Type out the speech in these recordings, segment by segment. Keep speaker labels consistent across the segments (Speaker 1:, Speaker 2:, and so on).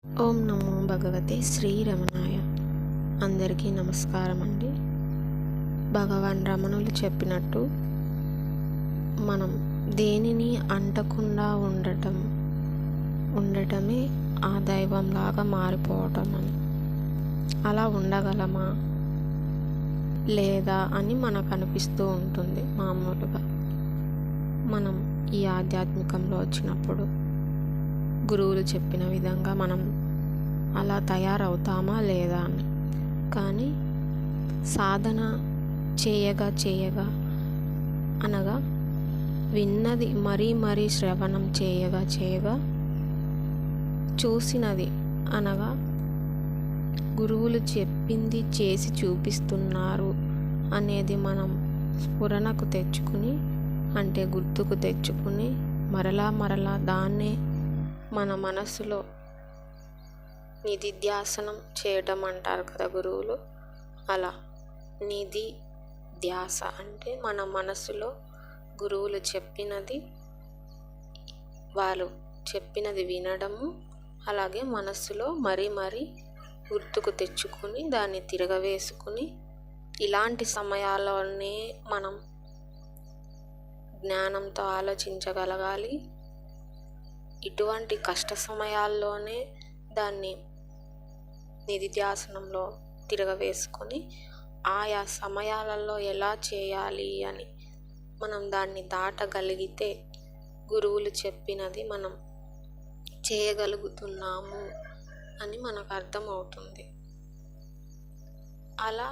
Speaker 1: ఓం నమో భగవతే శ్రీరమణాయ. అందరికీ నమస్కారం అండి. భగవాన్ రమణులు చెప్పినట్టు మనం దేనిని అంటకుండా ఉండటమే ఆ దైవంలాగా మారిపోవటం అని. అలా ఉండగలమా లేదా అని మనకు అనిపిస్తూ ఉంటుంది. మామూలుగా మనం ఈ ఆధ్యాత్మికంలో వచ్చినప్పుడు గురువులు చెప్పిన విధంగా మనం అలా తయారవుతామా లేదా అని. కానీ సాధన చేయగా అనగా విన్నది మరీ శ్రవణం చేయగా చూసినది అనగా గురువులు చెప్పింది చేసి చూపిస్తున్నారు అనేది మనం స్ఫురణకు తెచ్చుకుని, అంటే గుర్తుకు తెచ్చుకుని మరలా దాన్నే మన మనసులో నిధిధ్యాసనం చేయటం అంటారు కదా గురువులు. అలా నిధి ధ్యాస అంటే మన మనసులో గురువులు చెప్పినది, వాళ్ళు చెప్పినది వినడము, అలాగే మనస్సులో మరీ గుర్తుకు తెచ్చుకుని దాన్ని తిరగవేసుకుని, ఇలాంటి సమయాల్లోనే మనం జ్ఞానంతో ఆలోచించగలగాలి. ఇటువంటి కష్ట సమయాల్లోనే దాన్ని నిధిధ్యాసనంలో తిరగవేసుకొని ఆయా సమయాలలో ఎలా చేయాలి అని మనం దాన్ని దాటగలిగితే గురువులు చెప్పినది మనం చేయగలుగుతున్నాము అని మనకు అర్థమవుతుంది. అలా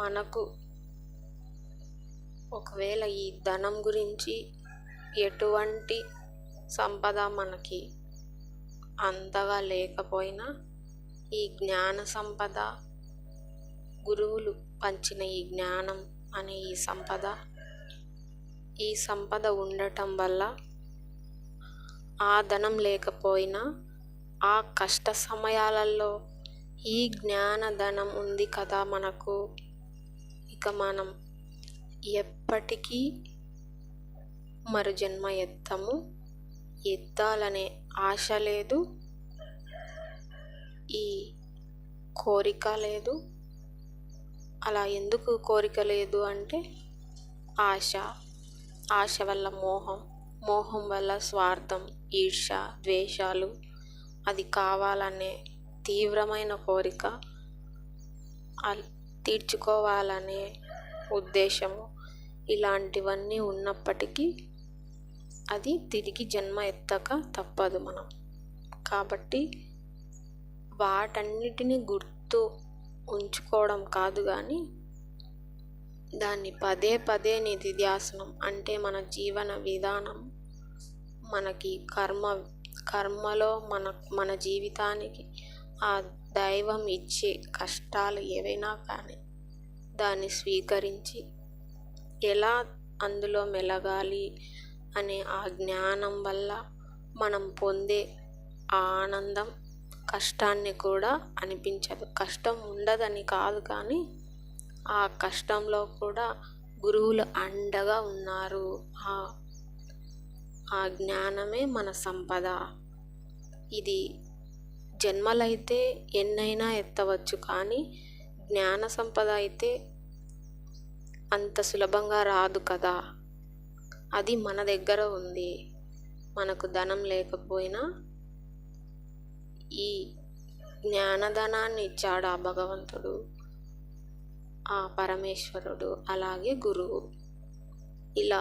Speaker 1: మనకు ఒకవేళ ఈ ధనం గురించి ఎటువంటి సంపద మనకి అంతగా లేకపోయినా, ఈ జ్ఞాన సంపద, గురువులు పంచిన ఈ జ్ఞానం అనే ఈ సంపద ఉండటం వల్ల ఆ ధనం లేకపోయినా ఆ కష్ట సమయాలలో ఈ జ్ఞాన ధనం ఉంది కదా మనకు, ఇక మనం ఎప్పటికీ మరు జన్మ ఎత్తాలనే ఆశ లేదు, ఈ కోరిక లేదు. అలా ఎందుకు కోరిక లేదు అంటే ఆశ వల్ల మోహం వల్ల స్వార్థం, ఈర్ష, ద్వేషాలు, అది కావాలనే తీవ్రమైన కోరిక, తీర్చుకోవాలనే ఉద్దేశము, ఇలాంటివన్నీ ఉన్నప్పటికీ అది తిరిగి జన్మ ఎత్తక తప్పదు మనం. కాబట్టి వాటన్నిటిని గుర్తు ఉంచుకోవడం కాదు కానీ దాన్ని పదే నిధిధ్యాసనం అంటే మన జీవన విధానం, మనకి కర్మలో మన జీవితానికి ఆ దైవం ఇచ్చే కష్టాలు ఏవైనా కానీ దాన్ని స్వీకరించి ఎలా అందులో మెలగాలి అనే ఆ జ్ఞానం వల్ల మనం పొందే ఆనందం కష్టాన్ని కూడా అనిపించదు. కష్టం ఉండదని కాదు, కానీ ఆ కష్టంలో కూడా గురువులు అండగా ఉన్నారు. ఆ జ్ఞానమే మన సంపద. ఇది జన్మలైతే ఎన్నైనా ఎత్తవచ్చు, కానీ జ్ఞాన సంపద అయితే అంత సులభంగా రాదు కదా. అది మన దగ్గర ఉంది. మనకు ధనం లేకపోయినా ఈ జ్ఞానధనాన్ని ఇచ్చాడు ఆ భగవంతుడు, ఆ పరమేశ్వరుడు, అలాగే గురువు. ఇలా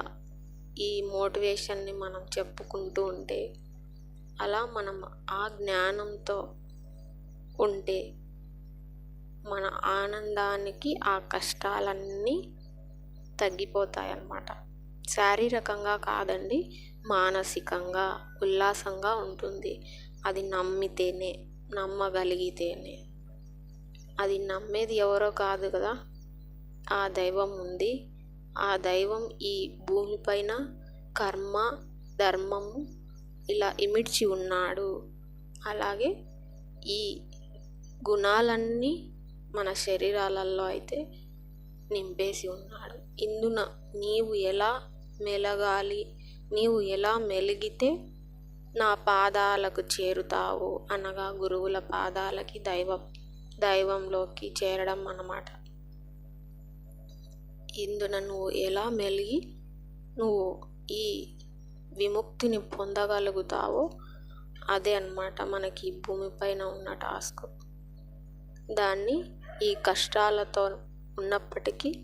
Speaker 1: ఈ మోటివేషన్ని మనం చెప్పుకుంటూ ఉంటే, అలా మనం ఆ జ్ఞానంతో ఉంటే మన ఆనందానికి ఆ కష్టాలన్నీ తగ్గిపోతాయన్నమాట. శారీరకంగా కాదండి, మానసికంగా ఉల్లాసంగా ఉంటుంది. అది నమ్మగలిగితేనే. అది నమ్మేది ఎవరో కాదు కదా, ఆ దైవం ఉంది. ఆ దైవం ఈ భూమిపైన కర్మ, ధర్మము ఇలా ఇమిడ్చి ఉన్నాడు. అలాగే ఈ గుణాలన్నీ మన శరీరాలలో అయితే నింపేసి ఉన్నాడు. ఇందున నీవు ఎలా మెలగాలి, నీవు ఎలా మెలిగితే నా పాదాలకు చేరుతావు అనగా గురువుల పాదాలకి దైవంలోకి చేరడం అన్నమాట. ఇందున నువ్వు ఎలా మెలిగి నువ్వు ఈ విముక్తిని పొందగలుగుతావో అదే అన్నమాట మనకి భూమిపైన ఉన్న టాస్క్. దాన్ని ఈ కష్టాలతో ఉన్నప్పటికీ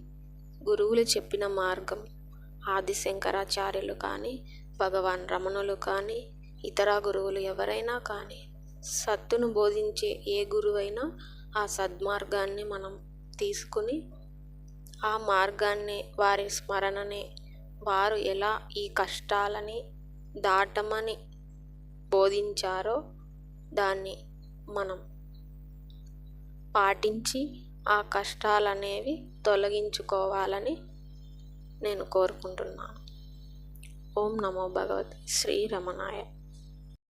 Speaker 1: గురువులు చెప్పిన మార్గం, ఆది శంకరాచార్యులు కానీ, భగవాన్ రమణులు కానీ, ఇతర గురువులు ఎవరైనా కానీ, సత్తును బోధించే ఏ గురువైనా ఆ సద్మార్గాన్ని మనం తీసుకుని ఆ మార్గాన్ని, వారి స్మరణని, వారు ఎలా ఈ కష్టాలని దాటమని బోధించారో దాన్ని మనం పాటించి ఆ కష్టాలనేవి తొలగించుకోవాలని నేను కోరుకుంటున్నాను. ఓం నమో భగవతే శ్రీ రమణాయ.